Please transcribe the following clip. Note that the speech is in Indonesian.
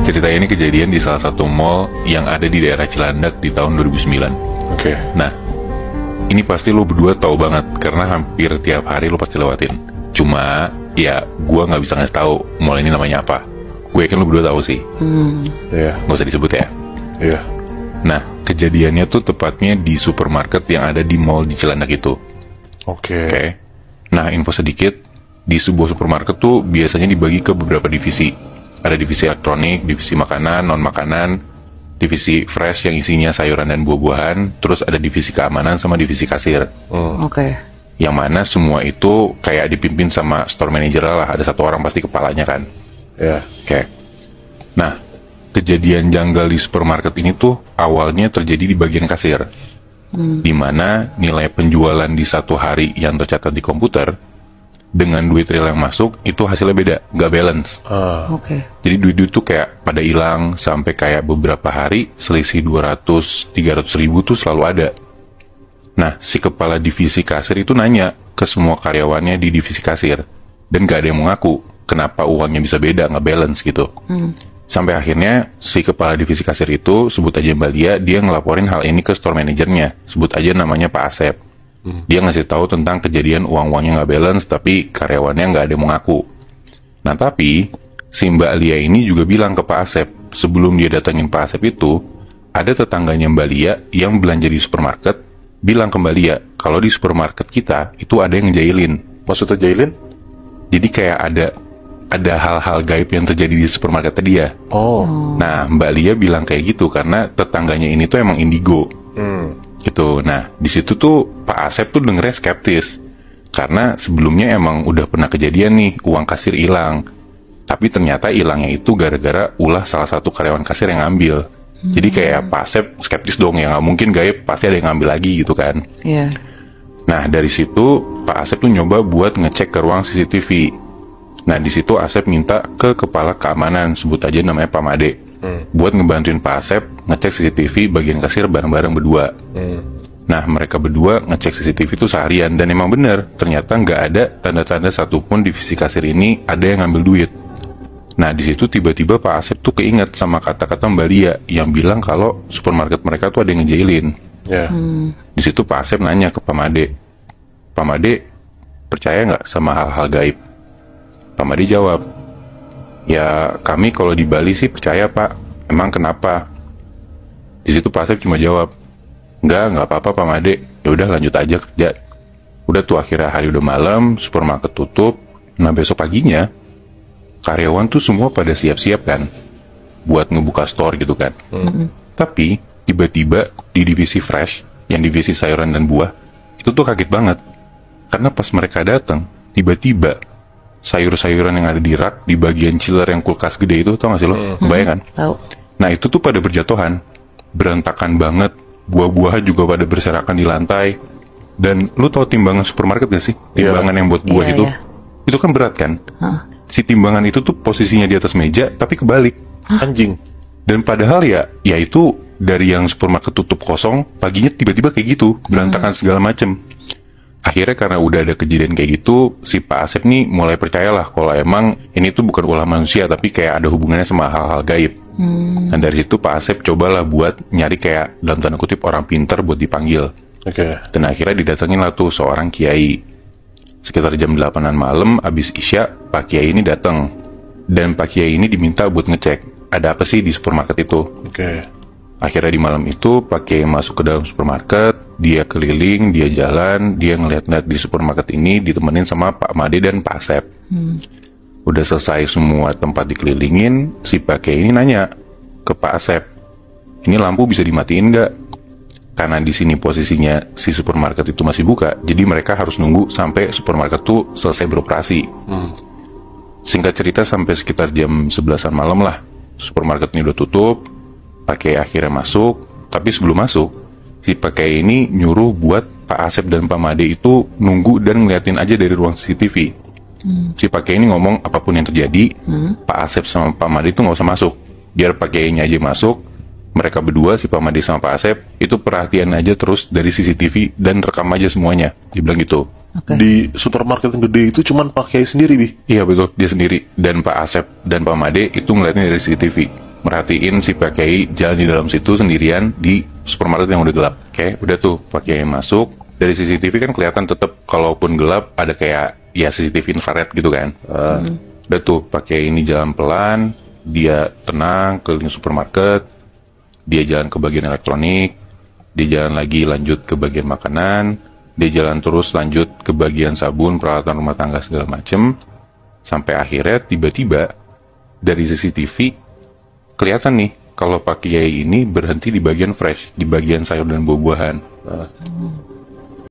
Cerita ini kejadian di salah satu mall yang ada di daerah Cilandak di tahun 2009. Oke. Nah, ini pasti lo berdua tahu banget karena hampir tiap hari lo pasti lewatin. Cuma, ya gue nggak bisa ngasih tahu mall ini namanya apa. Gue yakin lo berdua tahu sih. Iya. Nggak usah disebut ya. Iya. Nah, kejadiannya tuh tepatnya di supermarket yang ada di mall di Cilandak itu. Oke. Oke. Nah, info sedikit, di sebuah supermarket tuh biasanya dibagi ke beberapa divisi. Ada divisi elektronik, divisi makanan, non-makanan, divisi fresh yang isinya sayuran dan buah-buahan, terus ada divisi keamanan sama divisi kasir. Oke. Yang mana semua itu kayak dipimpin sama store manager lah, ada satu orang pasti kepalanya kan. Iya. Oke. Nah, kejadian janggal di supermarket ini tuh awalnya terjadi di bagian kasir. Di mana nilai penjualan di satu hari yang tercatat di komputer dengan duit real yang masuk itu hasilnya beda, nggak balance. Oke. Jadi duit-duit tuh kayak pada hilang sampai kayak beberapa hari selisih 200-300 ribu tuh selalu ada. Nah, si kepala divisi kasir itu nanya ke semua karyawannya di divisi kasir dan gak ada yang mengaku kenapa uangnya bisa beda, nggak balance gitu. Sampai akhirnya si kepala divisi kasir itu, sebut aja Mbak Lia, dia ngelaporin hal ini ke store manajernya, sebut aja namanya Pak Asep. Dia ngasih tahu tentang kejadian uang-uangnya nggak balance, tapi karyawannya nggak ada yang mengaku. Nah tapi, si Mbak Lia ini juga bilang ke Pak Asep, sebelum dia datangin Pak Asep itu, ada tetangganya Mbak Lia yang belanja di supermarket, bilang ke Mbak Lia, kalau di supermarket kita, itu ada yang ngejailin. Maksudnya jailin? Jadi kayak ada hal-hal gaib yang terjadi di supermarket dia. Nah, Mbak Lia bilang kayak gitu karena tetangganya ini tuh emang indigo. Gitu. Nah, di situ tuh Pak Asep tuh dengernya skeptis. Karena sebelumnya emang udah pernah kejadian nih, uang kasir hilang. Tapi ternyata hilangnya itu gara-gara ulah salah satu karyawan kasir yang ngambil. Jadi kayak Pak Asep skeptis dong, ya nggak mungkin gaib, pasti ada yang ngambil lagi gitu kan. Iya. Nah, dari situ Pak Asep tuh nyoba buat ngecek ke ruang CCTV. Nah, di situ Asep minta ke kepala keamanan, sebut aja namanya Pak Made, buat ngebantuin Pak Asep ngecek CCTV bagian kasir bareng-bareng berdua. Nah, mereka berdua ngecek CCTV itu seharian, dan emang bener, ternyata nggak ada tanda-tanda satupun divisi kasir ini ada yang ngambil duit. Nah, di situ tiba-tiba Pak Asep tuh keinget sama kata-kata Mbak Lia yang bilang kalau supermarket mereka tuh ada yang ngejailin. Iya. Di situ Pak Asep nanya ke Pak Made, Pak Made percaya nggak sama hal-hal gaib? Pak Made jawab, ya kami kalau di Bali sih percaya Pak, emang kenapa? Di situ Pak Asep cuma jawab, nggak apa-apa Pak Made, ya udah lanjut aja kerja. Udah tuh akhirnya hari udah malam, supermarket tutup. Nah besok paginya, karyawan tuh semua pada siap-siap kan, buat ngebuka store gitu kan. Tapi tiba-tiba di divisi fresh, yang divisi sayuran dan buah, itu tuh kaget banget. Karena pas mereka datang, tiba-tiba sayur-sayuran yang ada di rak di bagian chiller yang kulkas gede itu, tau gak sih lo? Kebayang kan? Tahu. Nah itu tuh pada berjatuhan, berantakan banget, buah-buahan juga pada berserakan di lantai. Dan lu tau timbangan supermarket gak sih? Timbangan yang buat buah Iya, itu, iya. itu kan berat kan? Si timbangan itu tuh posisinya di atas meja tapi kebalik. Anjing. Dan padahal ya itu dari yang supermarket tutup kosong, paginya tiba-tiba kayak gitu, berantakan segala macem. Akhirnya karena udah ada kejadian kayak gitu, si Pak Asep nih mulai percayalah kalau emang ini tuh bukan ulah manusia, tapi kayak ada hubungannya sama hal-hal gaib. Dan dari situ Pak Asep cobalah buat nyari kayak dalam tanda kutip orang pinter buat dipanggil. Oke. Dan akhirnya didatengin lah tuh seorang kiai. Sekitar jam 8-an malam, abis Isya, Pak Kiai ini datang. Dan Pak Kiai ini diminta buat ngecek, ada apa sih di supermarket itu. Oke. Akhirnya di malam itu, Pak Kiai masuk ke dalam supermarket, dia keliling, dia jalan, dia ngeliat-ngeliat di supermarket ini ditemenin sama Pak Made dan Pak Asep. Udah selesai semua tempat dikelilingin, si Pak Kiai ini nanya ke Pak Asep, ini lampu bisa dimatiin nggak? Karena di sini posisinya si supermarket itu masih buka, jadi mereka harus nunggu sampai supermarket tuh selesai beroperasi. Singkat cerita sampai sekitar jam 11-an malam lah, supermarket ini udah tutup. Pak Kiai akhirnya masuk, tapi sebelum masuk, si Pak Kiai ini nyuruh buat Pak Asep dan Pak Made itu nunggu dan ngeliatin aja dari ruang CCTV. Si Pak Kiai ini ngomong apapun yang terjadi, Pak Asep sama Pak Made itu nggak usah masuk, biar Pak Kiai-nya aja masuk. Mereka berdua, si Pak Made sama Pak Asep, itu perhatian aja terus dari CCTV dan rekam aja semuanya. Dia bilang gitu. Di supermarket yang gede itu cuman Pak Kiai sendiri, Bi? Iya betul, dia sendiri. Dan Pak Asep dan Pak Made itu ngeliatnya dari CCTV. merhatiin si Pak Kiai jalan di dalam situ sendirian di supermarket yang udah gelap. Oke, udah tuh Pak Kiai masuk. Dari CCTV kan kelihatan tetap kalaupun gelap ada kayak ya CCTV infrared gitu kan. Udah tuh Pak Kiai ini jalan pelan, dia tenang keliling supermarket, dia jalan ke bagian elektronik, dia jalan lagi lanjut ke bagian makanan, dia jalan terus lanjut ke bagian sabun, peralatan rumah tangga segala macem, sampai akhirnya tiba-tiba dari CCTV kelihatan nih kalau Pak Kiai ini berhenti di bagian fresh, di bagian sayur dan buah-buahan.